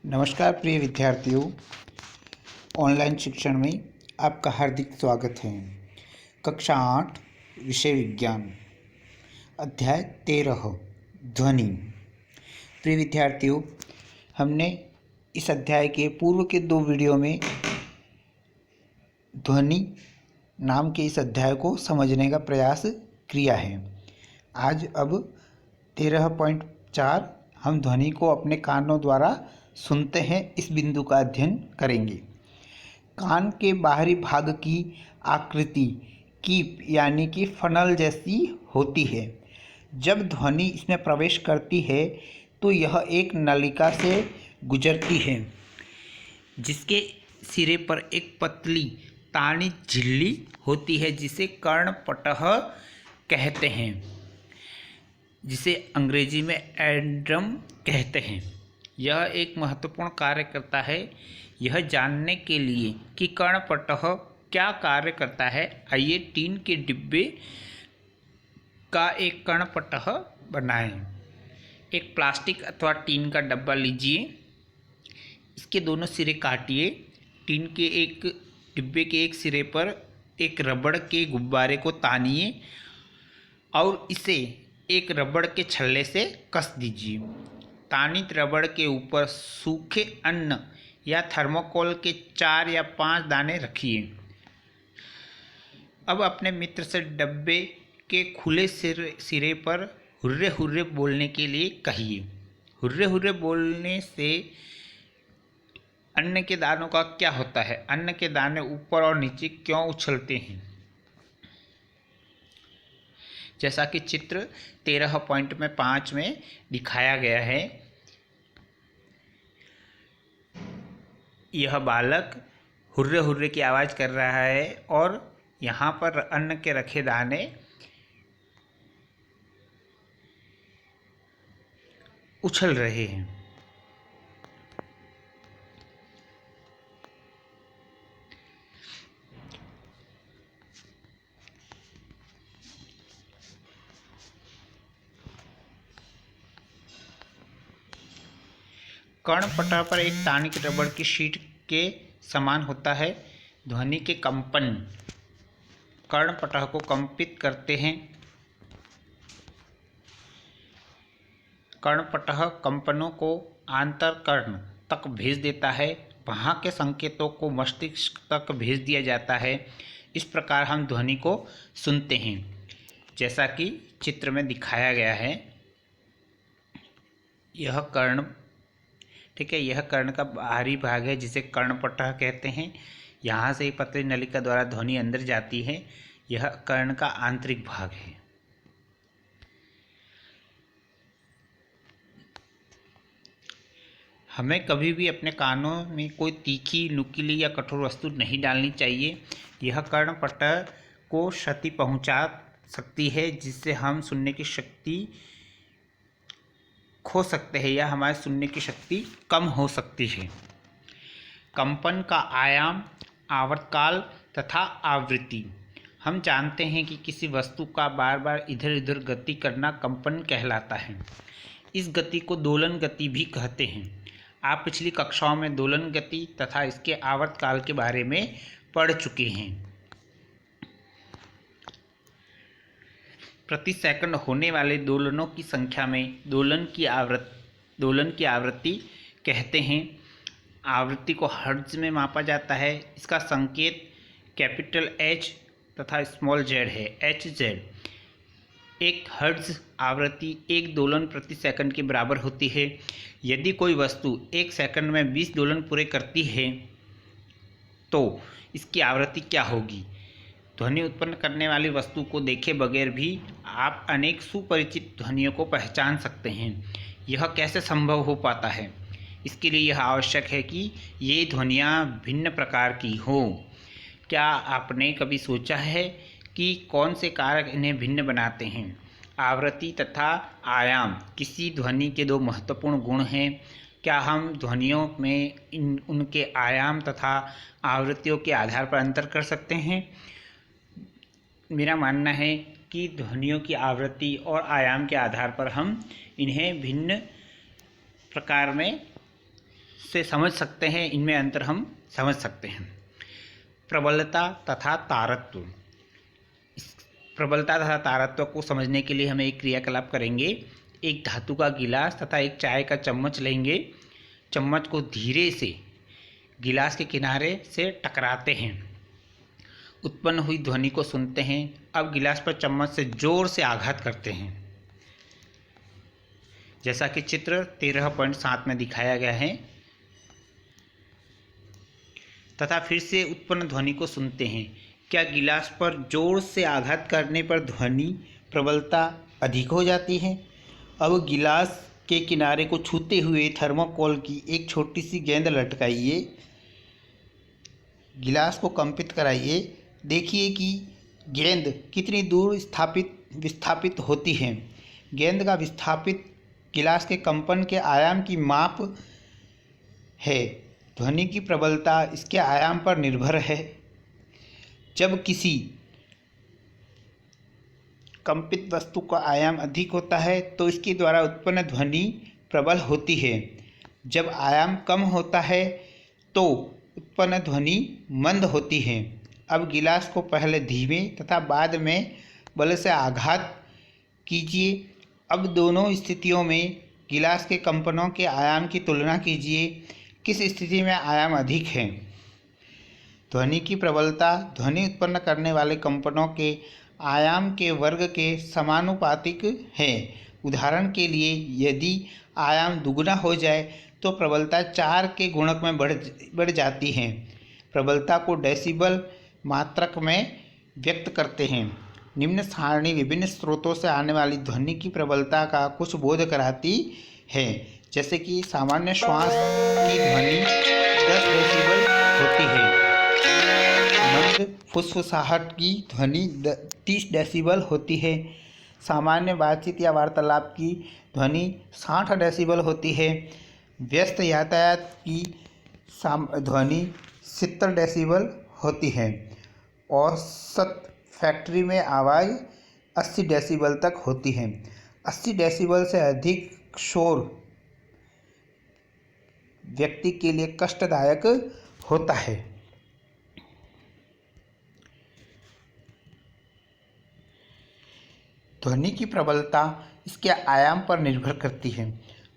नमस्कार प्रिय विद्यार्थियों, ऑनलाइन शिक्षण में आपका हार्दिक स्वागत है। कक्षा 8 विषय विज्ञान, अध्याय 13 ध्वनि। प्रिय विद्यार्थियों, हमने इस अध्याय के पूर्व के 2 वीडियो में ध्वनि नाम के इस अध्याय को समझने का प्रयास किया है। आज अब 13.4 हम ध्वनि को अपने कानों द्वारा सुनते हैं, इस बिंदु का अध्ययन करेंगे। कान के बाहरी भाग की आकृति कीप यानी कि फनल जैसी होती है। जब ध्वनि इसमें प्रवेश करती है तो यह एक नलिका से गुजरती है, जिसके सिरे पर एक पतली तानी झिल्ली होती है, जिसे कर्णपटह कहते हैं, जिसे अंग्रेजी में एंड्रम कहते हैं। यह एक महत्वपूर्ण कार्य करता है। यह जानने के लिए कि कर्णपटह क्या कार्य करता है, आइए टीन के डिब्बे का एक कर्णपटह बनाएं। एक प्लास्टिक अथवा टीन का डब्बा लीजिए, इसके दोनों सिरे काटिए। टीन के एक डिब्बे के एक सिरे पर एक रबड़ के गुब्बारे को तानिए और इसे एक रबड़ के छल्ले से कस दीजिए। तानित रबड़ के ऊपर सूखे अन्न या थर्मोकोल के 4 या 5 दाने रखिए। अब अपने मित्र से डब्बे के खुले सिरे पर हुर्रे हुर्रे बोलने के लिए कहिए। हुर्रे हुर्रे बोलने से अन्न के दानों का क्या होता है? अन्न के दाने ऊपर और नीचे क्यों उछलते हैं? जैसा कि चित्र 13.5 में दिखाया गया है, यह बालक हुर्रे हुर्रे की आवाज़ कर रहा है और यहाँ पर अन्न के रखे दाने उछल रहे हैं। कर्णपटह पर एक तानित रबड़ की शीट के समान होता है। ध्वनि के कंपन कर्णपटह को कंपित करते हैं। कर्णपटह कंपनों को आंतरकर्ण तक भेज देता है। वहाँ के संकेतों को मस्तिष्क तक भेज दिया जाता है। इस प्रकार हम ध्वनि को सुनते हैं, जैसा कि चित्र में दिखाया गया है। यह कर्ण, ठीक है, यह कर्ण का बाहरी भाग है, जिसे कर्णपटह कहते हैं। यहाँ से पतली नलिका द्वारा ध्वनि अंदर जाती है। यह कर्ण का आंतरिक भाग है। हमें कभी भी अपने कानों में कोई तीखी, नुकीली या कठोर वस्तु नहीं डालनी चाहिए। यह कर्णपटह को क्षति पहुंचा सकती है, जिससे हम सुनने की शक्ति खो सकते हैं या हमारे सुनने की शक्ति कम हो सकती है। कंपन का आयाम, आवर्तकाल तथा आवृत्ति। हम जानते हैं कि किसी वस्तु का बार बार इधर उधर गति करना कंपन कहलाता है। इस गति को दोलन गति भी कहते हैं। आप पिछली कक्षाओं में दोलन गति तथा इसके आवर्तकाल के बारे में पढ़ चुके हैं। प्रति सेकंड होने वाले दोलनों की संख्या में दोलन की आवृत्ति कहते हैं। आवृत्ति को हर्ट्ज में मापा जाता है। इसका संकेत कैपिटल H तथा स्मॉल z है, Hz। एक हर्ट्ज आवृत्ति 1 दोलन प्रति सेकंड के बराबर होती है। यदि कोई वस्तु 1 सेकंड में 20 दोलन पूरे करती है तो इसकी आवृत्ति क्या होगी? ध्वनि उत्पन्न करने वाली वस्तु को देखे बगैर भी आप अनेक सुपरिचित ध्वनियों को पहचान सकते हैं। यह कैसे संभव हो पाता है? इसके लिए यह आवश्यक है कि ये ध्वनियाँ भिन्न प्रकार की हों। क्या आपने कभी सोचा है कि कौन से कारक इन्हें भिन्न बनाते हैं? आवृत्ति तथा आयाम किसी ध्वनि के 2 महत्वपूर्ण गुण हैं। क्या हम ध्वनियों में उनके आयाम तथा आवृत्तियों के आधार पर अंतर कर सकते हैं? मेरा मानना है कि ध्वनियों की आवृत्ति और आयाम के आधार पर हम इन्हें भिन्न प्रकार में से समझ सकते हैं, इनमें अंतर हम समझ सकते हैं। प्रबलता तथा तारत्व। प्रबलता तथा तारत्व को समझने के लिए हम एक क्रियाकलाप करेंगे। एक धातु का गिलास तथा एक चाय का चम्मच लेंगे। चम्मच को धीरे से गिलास के किनारे से टकराते हैं। उत्पन्न हुई ध्वनि को सुनते हैं। अब गिलास पर चम्मच से जोर से आघात करते हैं, जैसा कि चित्र 13.7 में दिखाया गया है, तथा फिर से उत्पन्न ध्वनि को सुनते हैं। क्या गिलास पर जोर से आघात करने पर ध्वनि प्रबलता अधिक हो जाती है? अब गिलास के किनारे को छूते हुए थर्मोकोल की एक छोटी सी गेंद लटकाइए। गिलास को कंपित कराइए। देखिए कि गेंद कितनी दूर विस्थापित होती है। गेंद का विस्थापित गिलास के कंपन के आयाम की माप है। ध्वनि की प्रबलता इसके आयाम पर निर्भर है। जब किसी कंपित वस्तु का आयाम अधिक होता है तो इसके द्वारा उत्पन्न ध्वनि प्रबल होती है। जब आयाम कम होता है तो उत्पन्न ध्वनि मंद होती है। अब गिलास को पहले धीमे तथा बाद में बल से आघात कीजिए। अब दोनों स्थितियों में गिलास के कंपनों के आयाम की तुलना कीजिए। किस स्थिति में आयाम अधिक है? ध्वनि की प्रबलता ध्वनि उत्पन्न करने वाले कंपनों के आयाम के वर्ग के समानुपातिक है। उदाहरण के लिए, यदि आयाम दुगुना हो जाए तो प्रबलता 4 के गुणक में बढ़ जाती है। प्रबलता को डेसिबल मात्रक में व्यक्त करते हैं। निम्न सारणी विभिन्न स्रोतों से आने वाली ध्वनि की प्रबलता का कुछ बोध कराती है, जैसे कि सामान्य श्वास की ध्वनि 10 डेसिबल होती है। मंद फुसफुसाहट की ध्वनि 30 डेसिबल होती है। सामान्य बातचीत या वार्तालाप की ध्वनि 60 डेसिबल होती है। व्यस्त यातायात की ध्वनि 70 डेसिबल होती है। औसत फैक्ट्री में आवाज़ 80 डेसिबल तक होती है। 80 डेसिबल से अधिक शोर व्यक्ति के लिए कष्टदायक होता है। ध्वनि की प्रबलता इसके आयाम पर निर्भर करती है।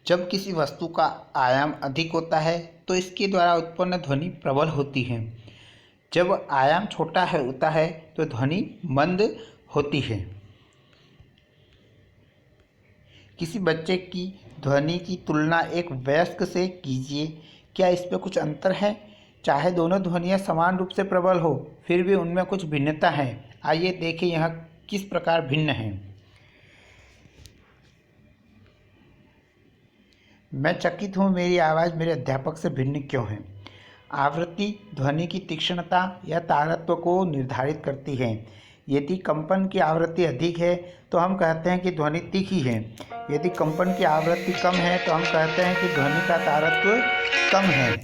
जब किसी वस्तु का आयाम अधिक होता है तो इसके द्वारा उत्पन्न ध्वनि प्रबल होती है। जब आयाम छोटा होता है तो ध्वनि मंद होती है। किसी बच्चे की ध्वनि की तुलना एक वयस्क से कीजिए। क्या इसमें कुछ अंतर है? चाहे दोनों ध्वनियाँ समान रूप से प्रबल हो, फिर भी उनमें कुछ भिन्नता है। आइए देखें यह किस प्रकार भिन्न है। मैं चकित हूँ, मेरी आवाज़ मेरे अध्यापक से भिन्न क्यों है? आवृत्ति ध्वनि की तीक्ष्णता या तारत्व को निर्धारित करती है। यदि कंपन की आवृत्ति अधिक है तो हम कहते हैं कि ध्वनि तीखी है। यदि कंपन की आवृत्ति कम है तो हम कहते हैं कि ध्वनि का तारत्व कम है।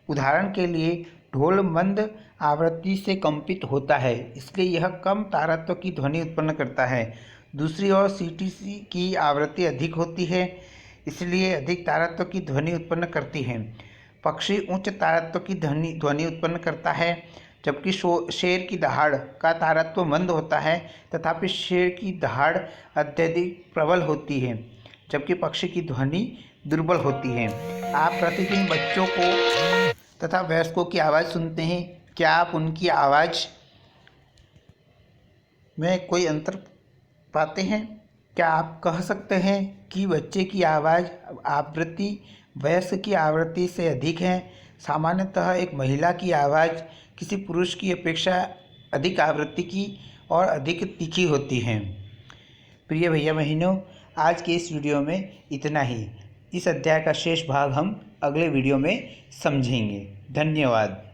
उदाहरण के लिए, ढोल मंद आवृत्ति से कंपित होता है, इसलिए यह कम तारत्व की ध्वनि उत्पन्न करता है। दूसरी ओर सीटीसी की आवृत्ति अधिक होती है, इसलिए अधिक तारत्व की ध्वनि उत्पन्न करती है। पक्षी उच्च तारत्व की ध्वनि उत्पन्न करता है, जबकि शेर की दहाड़ का तारत्व मंद होता है। तथापि शेर की दहाड़ अत्यधिक प्रबल होती है, जबकि पक्षी की ध्वनि दुर्बल होती है। आप प्रतिदिन बच्चों को तथा वयस्कों की आवाज़ सुनते हैं। क्या आप उनकी आवाज़ में कोई अंतर पाते हैं? क्या आप कह सकते हैं कि बच्चे की आवाज़ आवृत्ति वयस्क की आवृत्ति से अधिक है? सामान्यतः एक महिला की आवाज़ किसी पुरुष की अपेक्षा अधिक आवृत्ति की और अधिक तीखी होती है। प्रिय भैया बहनों, आज के इस वीडियो में इतना ही। इस अध्याय का शेष भाग हम अगले वीडियो में समझेंगे। धन्यवाद।